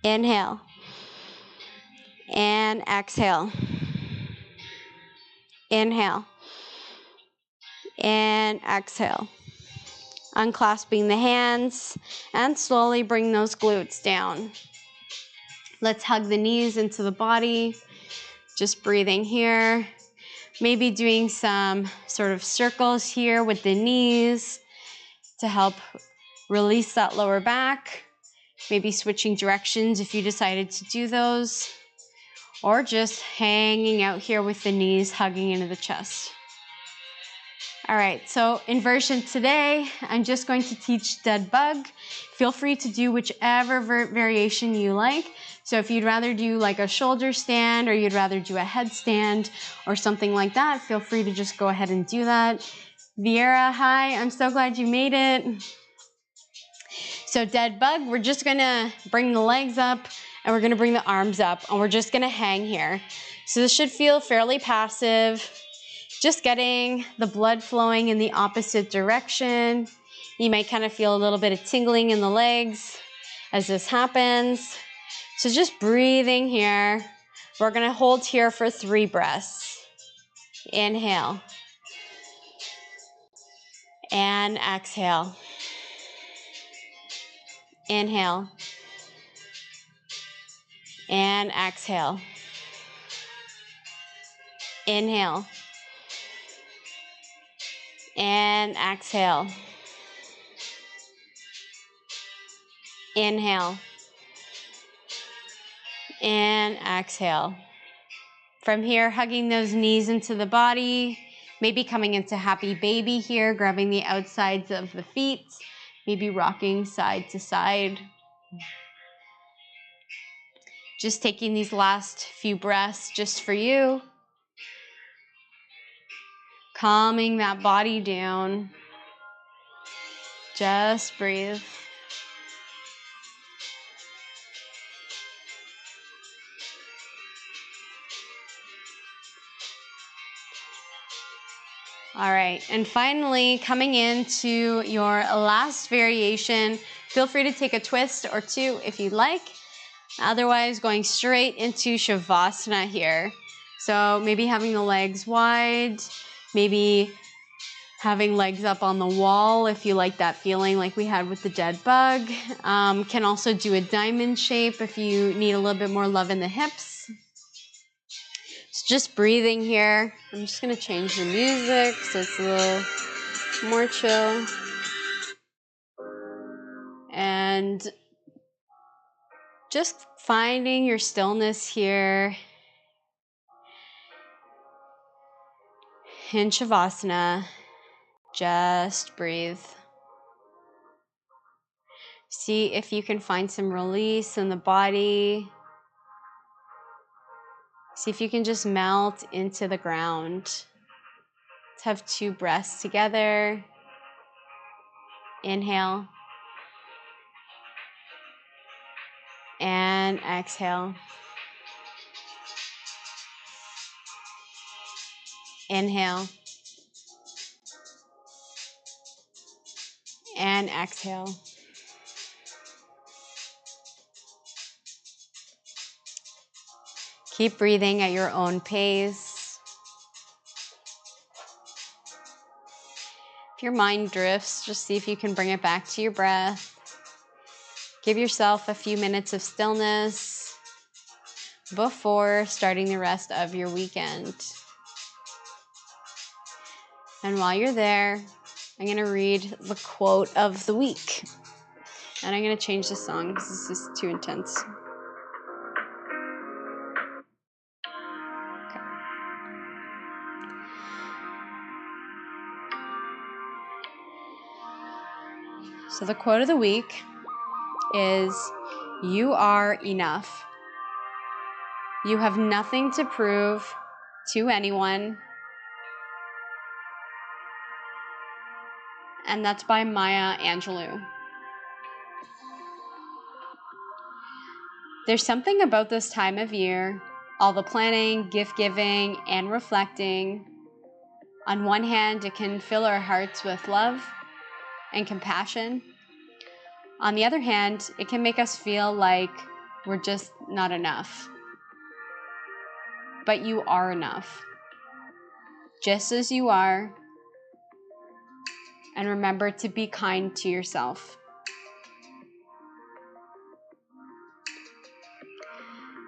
Inhale and exhale. Inhale and exhale. Unclasping the hands and slowly bring those glutes down. Let's hug the knees into the body. Just breathing here. Maybe doing some sort of circles here with the knees to help release that lower back. Maybe switching directions if you decided to do those. Or just hanging out here with the knees, hugging into the chest. All right, so inversion today, I'm just going to teach dead bug. Feel free to do whichever variation you like. So if you'd rather do like a shoulder stand, or you'd rather do a headstand or something like that, feel free to just go ahead and do that. Vieira, hi, I'm so glad you made it. So dead bug, we're just gonna bring the legs up and we're gonna bring the arms up and we're just gonna hang here. So this should feel fairly passive. Just getting the blood flowing in the opposite direction. You might kind of feel a little bit of tingling in the legs as this happens. So just breathing here. We're gonna hold here for 3 breaths. Inhale. And exhale. Inhale. And exhale. Inhale. And exhale. Inhale. And exhale. From here, hugging those knees into the body, maybe coming into happy baby here, grabbing the outsides of the feet, maybe rocking side to side. Just taking these last few breaths just for you. Calming that body down. Just breathe. All right, and finally, coming into your last variation, feel free to take a twist or two if you'd like. Otherwise, going straight into Shavasana here. So maybe having the legs wide, maybe having legs up on the wall if you like that feeling like we had with the dead bug. Can also do a diamond shape if you need a little bit more love in the hips. So just breathing here. I'm just gonna change the music so it's a little more chill. And just finding your stillness here in Shavasana. Just breathe. See if you can find some release in the body. See if you can just melt into the ground. Let's have 2 breaths together. Inhale. And exhale. Inhale. And exhale. Keep breathing at your own pace. If your mind drifts, just see if you can bring it back to your breath. Give yourself a few minutes of stillness before starting the rest of your weekend. And while you're there, I'm going to read the quote of the week. And I'm going to change the song because this is too intense. Okay. So the quote of the week is, "You are enough. You have nothing to prove to anyone." And that's by Maya Angelou. There's something about this time of year, all the planning, gift giving, and reflecting. On one hand, it can fill our hearts with love and compassion. On the other hand, it can make us feel like we're just not enough. But you are enough. Just as you are. And remember to be kind to yourself.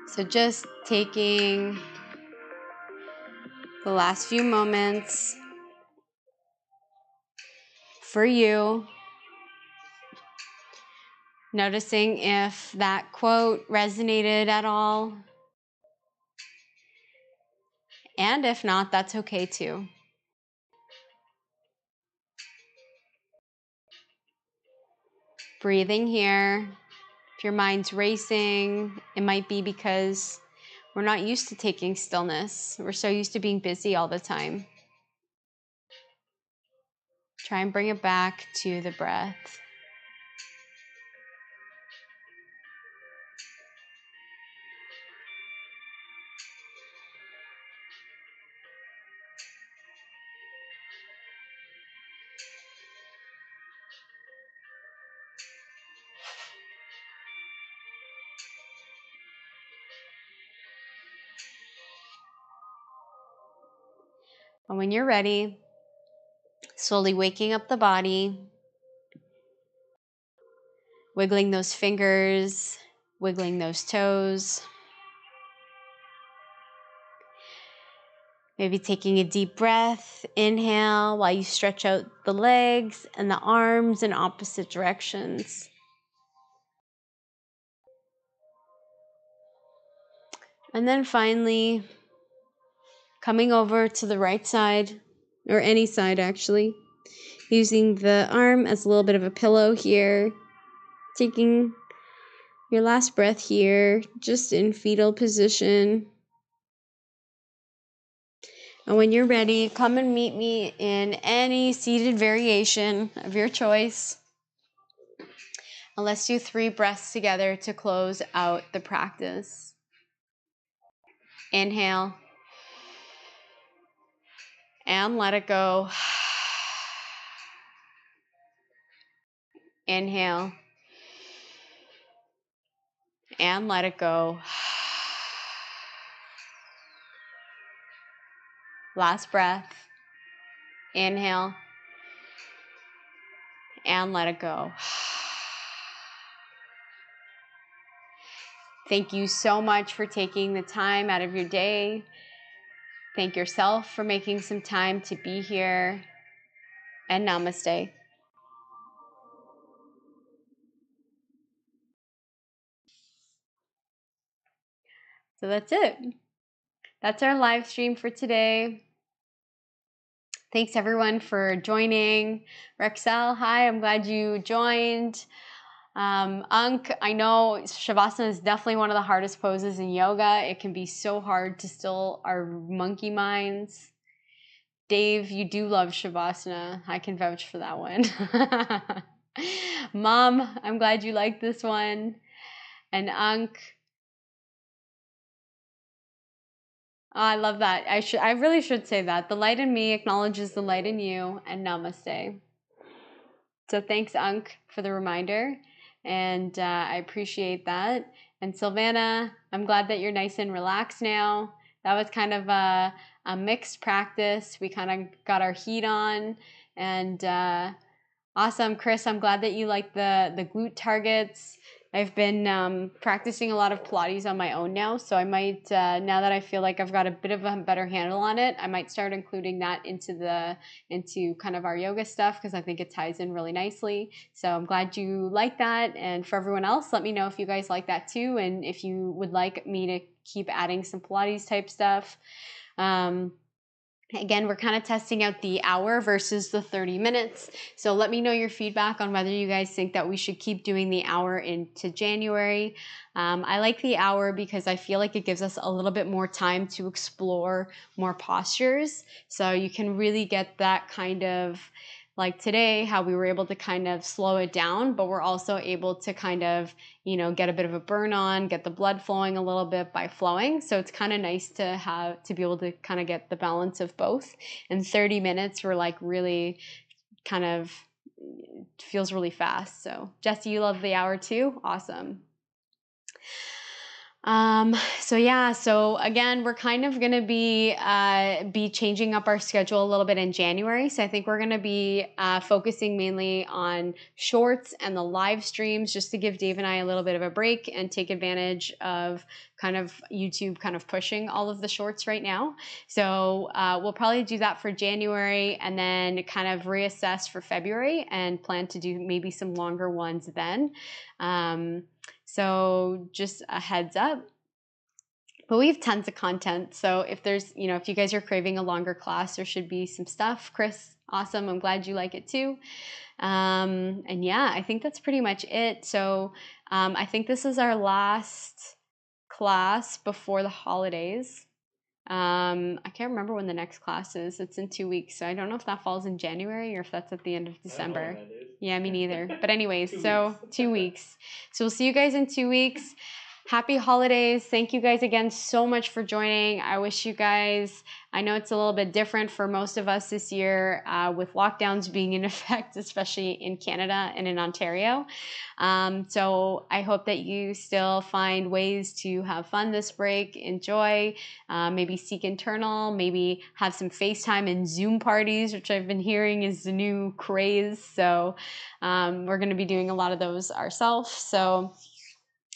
So just taking the last few moments for you, noticing if that quote resonated at all. And if not, that's okay too. Breathing here. If your mind's racing, it might be because we're not used to taking stillness. We're so used to being busy all the time. Try and bring it back to the breath. And when you're ready, slowly waking up the body, wiggling those fingers, wiggling those toes. Maybe taking a deep breath, inhale while you stretch out the legs and the arms in opposite directions. And then finally, coming over to the right side, or any side actually, using the arm as a little bit of a pillow here, taking your last breath here, just in fetal position. And when you're ready, come and meet me in any seated variation of your choice. And let's do 3 breaths together to close out the practice. Inhale. And let it go. Inhale. And let it go. Last breath. Inhale. And let it go. Thank you so much for taking the time out of your day. Thank yourself for making some time to be here. And namaste. So that's it. That's our live stream for today. Thanks everyone for joining. Rexel, hi, I'm glad you joined. Ankh, I know Shavasana is definitely one of the hardest poses in yoga. It can be so hard to still our monkey minds. Dave, you do love Shavasana. I can vouch for that one. Mom, I'm glad you like this one. And Ankh, oh, I love that. I really should say that. The light in me acknowledges the light in you, and namaste. So thanks, Ankh, for the reminder, and I appreciate that. And Silvana, I'm glad that you're nice and relaxed now. That was kind of a mixed practice. We kind of got our heat on, and awesome. Chris, I'm glad that you like the glute targets. I've been practicing a lot of Pilates on my own now, so I might, now that I feel like I've got a bit of a better handle on it, I might start including that into kind of our yoga stuff, because I think it ties in really nicely. So I'm glad you like that, and for everyone else, let me know if you guys like that too, and if you would like me to keep adding some Pilates type stuff. Again, we're kind of testing out the hour versus the 30 minutes. So let me know your feedback on whether you guys think that we should keep doing the hour into January. I like the hour because I feel like it gives us a little bit more time to explore more postures. So you can really get that kind of, like today, how we were able to kind of slow it down, but we're also able to kind of, get a bit of a burn on, get the blood flowing a little bit by flowing. So it's kind of nice to be able to kind of get the balance of both. And 30 minutes were like really kind of feels really fast. So Jesse, you love the hour too? Awesome. So yeah, so again, we're kind of gonna be changing up our schedule a little bit in January. So I think we're gonna be focusing mainly on shorts and the live streams, just to give Dave and I a little bit of a break and take advantage of kind of YouTube kind of pushing all of the shorts right now. So we'll probably do that for January and then kind of reassess for February and plan to do maybe some longer ones then. So just a heads up. But we have tons of content. So if there's, if you guys are craving a longer class, there should be some stuff. Chris, awesome. I'm glad you like it too. And yeah, I think that's pretty much it. So I think this is our last class before the holidays. I can't remember when the next class is. It's in 2 weeks. So I don't know if that falls in January or if that's at the end of December. I don't know when that is. Yeah, me neither. But anyways, 2 so weeks. 2 weeks. So we'll see you guys in 2 weeks. Happy holidays. Thank you guys again so much for joining. I wish you guys, I know it's a little bit different for most of us this year with lockdowns being in effect, especially in Canada and in Ontario. So I hope that you still find ways to have fun this break, enjoy, maybe seek internal, maybe have some FaceTime and Zoom parties, which I've been hearing is the new craze. So we're going to be doing a lot of those ourselves. So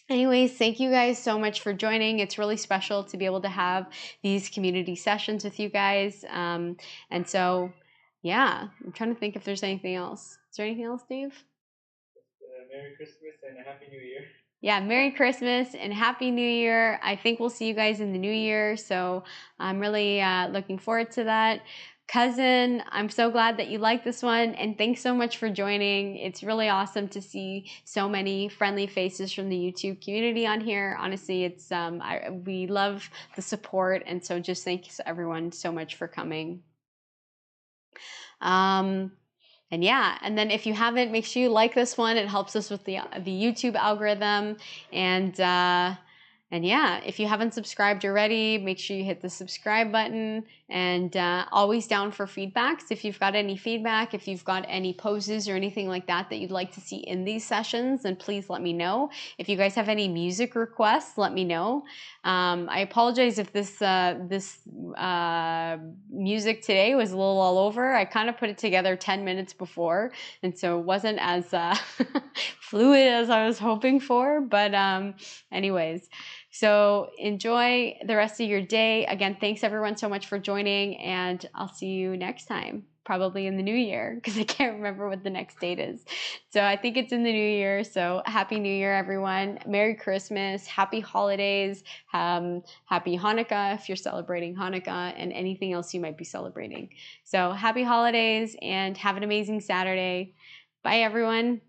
anyways, thank you guys so much for joining. It's really special to be able to have these community sessions with you guys. And so, yeah, I'm trying to think if there's anything else. Is there anything else, Dave? Merry Christmas and a Happy New Year. Yeah, Merry Christmas and Happy New Year. I think we'll see you guys in the new year. So I'm really looking forward to that. Cousin, I'm so glad that you like this one, and thanks so much for joining. It's really awesome to see so many friendly faces from the YouTube community on here. Honestly, it's we love the support, and so just thanks everyone so much for coming. And yeah, and then if you haven't, make sure you like this one. It helps us with the YouTube algorithm. And yeah, if you haven't subscribed already, make sure you hit the subscribe button, and always down for feedbacks. If you've got any feedback, if you've got any poses or anything like that that you'd like to see in these sessions, then please let me know. If you guys have any music requests, let me know. I apologize if this music today was a little all over. I kind of put it together 10 minutes before, and so it wasn't as fluid as I was hoping for. But anyways, so enjoy the rest of your day. Again, thanks everyone so much for joining, and I'll see you next time, probably in the new year, because I can't remember what the next date is. So I think it's in the new year. So Happy New Year, everyone. Merry Christmas, Happy Holidays, Happy Hanukkah if you're celebrating Hanukkah, and anything else you might be celebrating. So happy holidays and have an amazing Saturday. Bye, everyone.